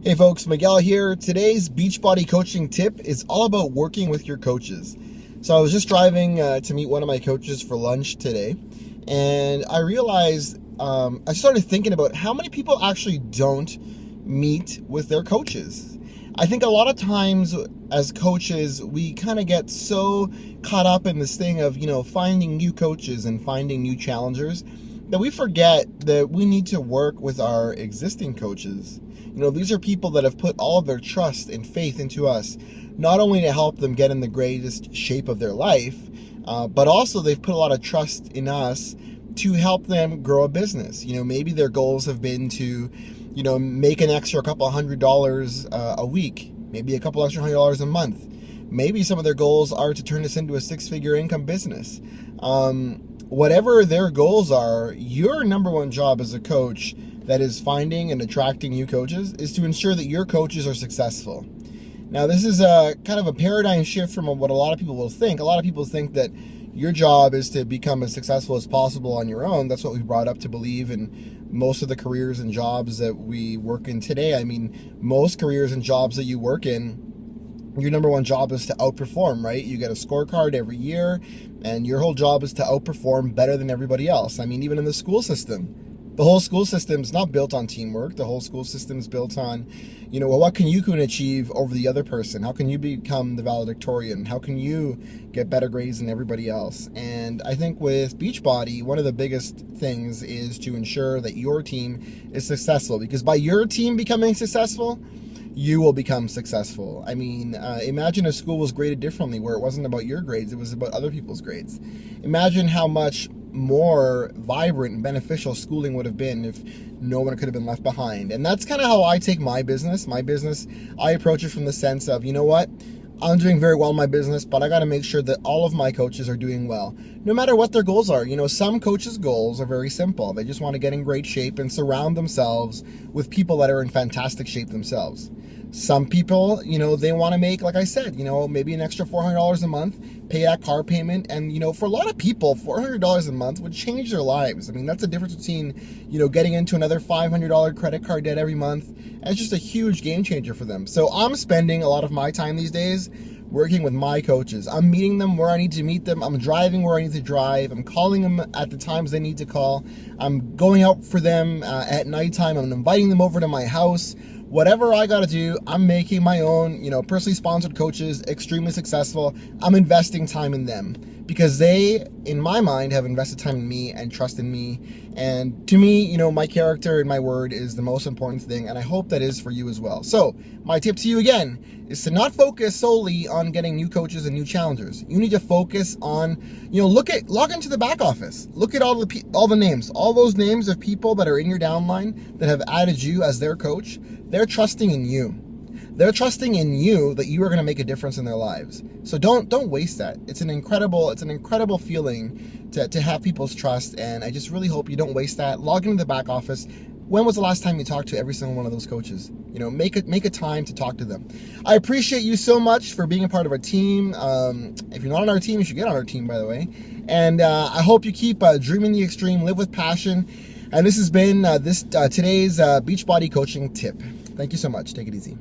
Hey folks, Miguel here. Today's Beachbody Coaching tip is all about working with your coaches. So I was just driving to meet one of my coaches for lunch today, and I realized, I started thinking about how many people actually don't meet with their coaches. I think a lot of times as coaches, we kind of get so caught up in this thing of, finding new coaches and finding new challengers that we forget that we need to work with our existing coaches. These are people that have put all of their trust and faith into us, not only to help them get in the greatest shape of their life, but also they've put a lot of trust in us to help them grow a business. Maybe their goals have been to, make an extra couple $100 a week, maybe a couple extra $100 a month. Maybe some of their goals are to turn this into a six-figure income business. Whatever their goals are, your number one job as a coach that is finding and attracting new coaches is to ensure that your coaches are successful. Now, this is a kind of a paradigm shift from what a lot of people will think. A lot of people think that your job is to become as successful as possible on your own. That's what we brought up to believe in most of the careers and jobs that we work in today. I mean, most careers and jobs that you work in, your number one job is to outperform, right? You get a scorecard every year, and your whole job is to outperform better than everybody else. I mean, even in the school system, the whole school system is not built on teamwork. The whole school system is built on, what can you achieve over the other person? How can you become the valedictorian? How can you get better grades than everybody else? And I think with Beachbody, one of the biggest things is to ensure that your team is successful, because by your team becoming successful, you will become successful. I mean, imagine if school was graded differently, where it wasn't about your grades, it was about other people's grades. Imagine how much more vibrant and beneficial schooling would have been if no one could have been left behind. And that's kind of how I take my business. I approach it from the sense of, I'm doing very well in my business, but I got to make sure that all of my coaches are doing well, no matter what their goals are. Some coaches' goals are very simple. They just want to get in great shape and surround themselves with people that are in fantastic shape themselves. Some people, they want to make, like I said, maybe an extra $400 a month, pay that car payment. And, for a lot of people, $400 a month would change their lives. I mean, that's the difference between, getting into another $500 credit card debt every month. And it's just a huge game changer for them. So I'm spending a lot of my time these days working with my coaches. I'm meeting them where I need to meet them. I'm driving where I need to drive. I'm calling them at the times they need to call. I'm going out for them at nighttime. I'm inviting them over to my house. Whatever I got to do, I'm making my own, personally sponsored coaches extremely successful. I'm investing time in them because they, in my mind, have invested time in me and trust in me. And to me, my character and my word is the most important thing, and I hope that is for you as well. So my tip to you again is to not focus solely on getting new coaches and new challengers. You need to focus on, log into the back office. Look at all the names, all those names of people that are in your downline that have added you as their coach. They're trusting in you. They're trusting in you that you are going to make a difference in their lives. So don't waste that. It's an incredible feeling to have people's trust, and I just really hope you don't waste that. Log into the back office. When was the last time you talked to every single one of those coaches? Make a time to talk to them. I appreciate you so much for being a part of our team. If you're not on our team, you should get on our team, by the way. And I hope you keep dreaming the extreme, live with passion. And this has been today's Beachbody Coaching tip. Thank you so much. Take it easy.